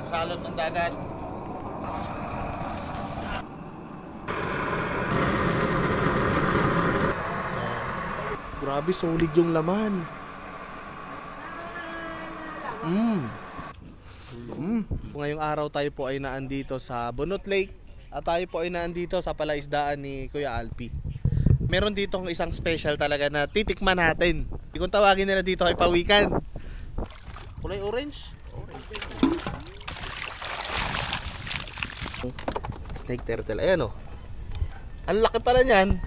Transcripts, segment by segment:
Salot ng dagat. Grabe, solid yung laman. Ngayong araw tayo po ay naandito sa Bunot Lake at tayo po ay naandito sa palaisdaan ni Kuya Alpi. Meron dito isang special talaga na titikman natin. Kung tawagin nila dito ay pawikan. Kulay orange. Snake turtle. Ayan o. Ang laki pala niyan.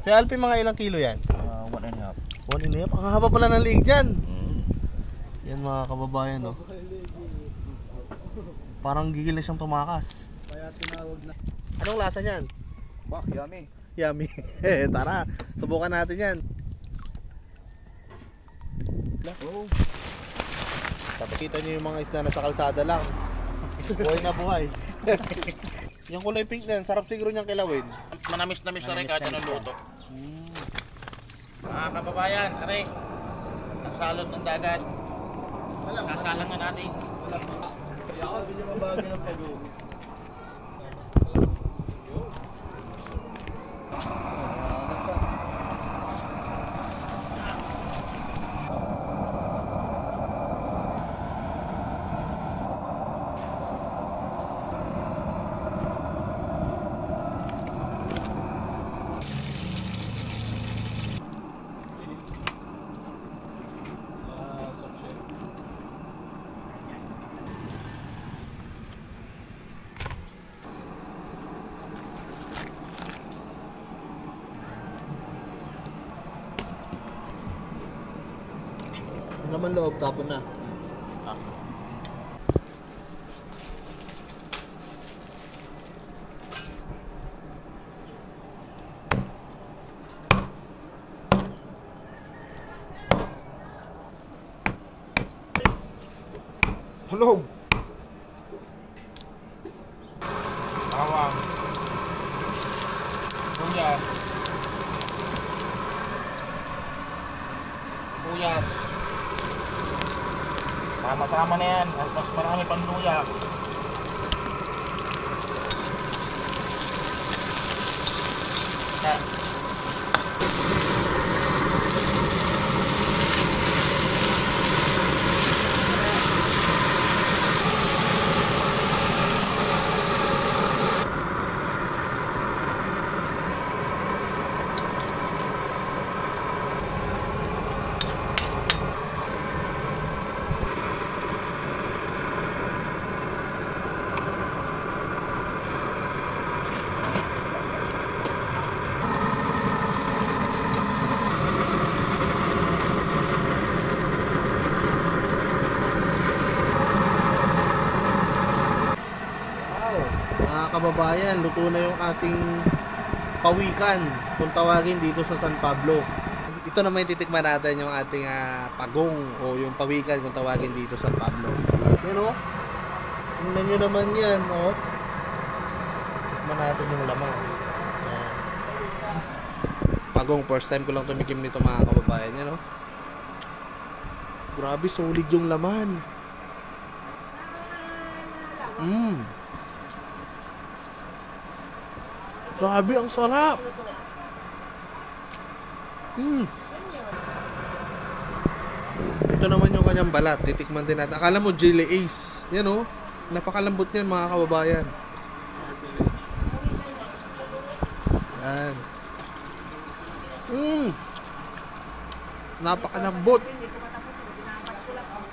Kuya Alpi, mga ilang kilo yan? 1.5. 1.5. Ang haba pala ng liig dyan. Yan mga kababayan, no? Parang gigil na siyang tumakas. Kaya tinawag na. Anong lasa niyan? Bah, yummy. Yummy. Tara, subukan natin yan. Oh. Tapos kita niyo yung mga isda na sa kalsada lang. Buhay na buhay. Yung kulay pink na yan, sarap siguro niyang kilawin. Manamis-namis na rin kahit anong luto. Mga kababayan, are, ang salot ng dagat. Sasalang na natin. Sabi niyo mabagay ng pag-uwi. Naman loob, tapon na. Tulog! Bawang. Kuyas. Kuyas. Tama-tama na yan. At mas marami pang luya. Kababayan, luto na yung ating pawikan kung tawagin dito sa San Pablo. Ito naman titikman natin yung ating pagong o yung pawikan kung tawagin dito sa San Pablo. Yan o. Tingnan nyo naman yan o. Tikman natin yung laman. Yan. Pagong, first time ko lang tumikim nito mga kababayan. Yan o. Grabe, solid yung laman. Grabe, ang sarap. Ito naman yung kanyang balat. Titikman din natin. Akala mo jelly ace. Yan o. Napakalambot niyan mga kababayan. Yan. Napakalambot.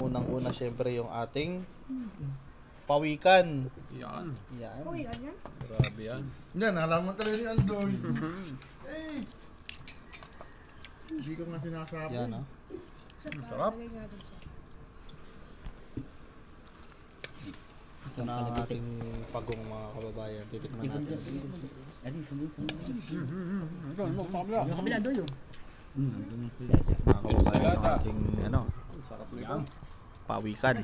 Unang-una syempre yung ating pawikan. Yan. Yan. Grabe yan. Yan, alaman talaga ni Aldoy. Hey! Hindi ko nga sinasabi. Yan o. Sarap. Ito na ang ating pagong mga kababayan. Titikman natin. Yung kabila doon yun. Mga kababayan ng ating Sarap lang. pawikan.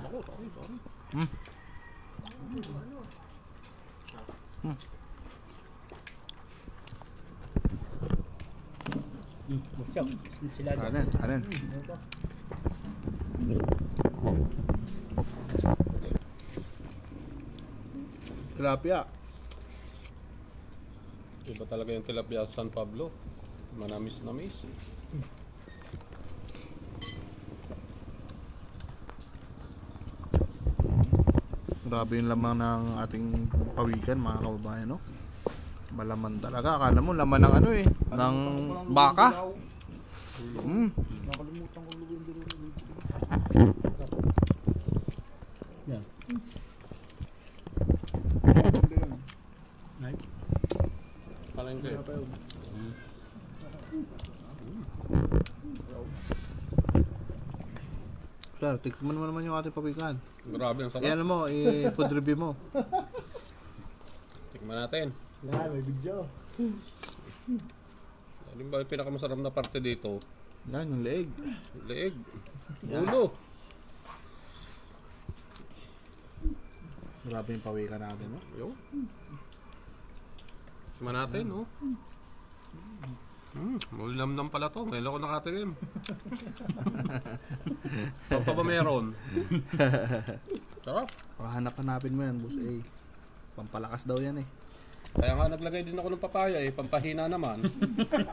Sila doon. Anan. tilapia. Iba talaga yung tilapia sa San Pablo. Manamis-namis. Grabe yung laman ng ating pawikan, mga kababayan, no? Malaman talaga. Akala mo laman ng ano eh, ng baka. Nakalimutan ko luwin din. Yan. Ay. Palengke. Sir, tikman mo naman yung ating pawikan. Grabe ang sarap. Yan mo, i-food review mo. Tikman natin. Yan, may video. Ano ba yung pinakamasarap na parte dito? Yan, yung leeg. Leeg. Yan. Ulo. Grabe yung pawikan natin, no? Yo. Tikman natin, no? Ulam pala to. Ngayon ako nakatikim. Ito pa ba meron? Sarap. Hanapin mo yan, boss. Pampalakas daw yan eh. Kaya nga naglagay din ako ng papaya eh. Pampahina naman.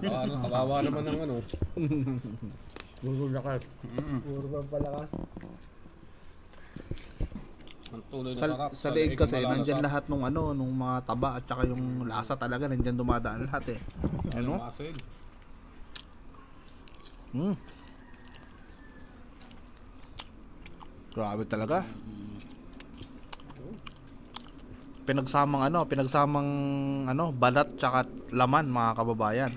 Kawawa naman ng ano. Gulgul na ka. Puro pampalakas. Ang tuloy na sarap. Sa leeg kasi, wala na nandyan sarap. lahat nung mga taba at saka yung lasa talaga, nandyan dumadaan lahat eh. Ano? Asin. Grabe talaga. Pinagsamang balat tsaka laman, mga kababayan.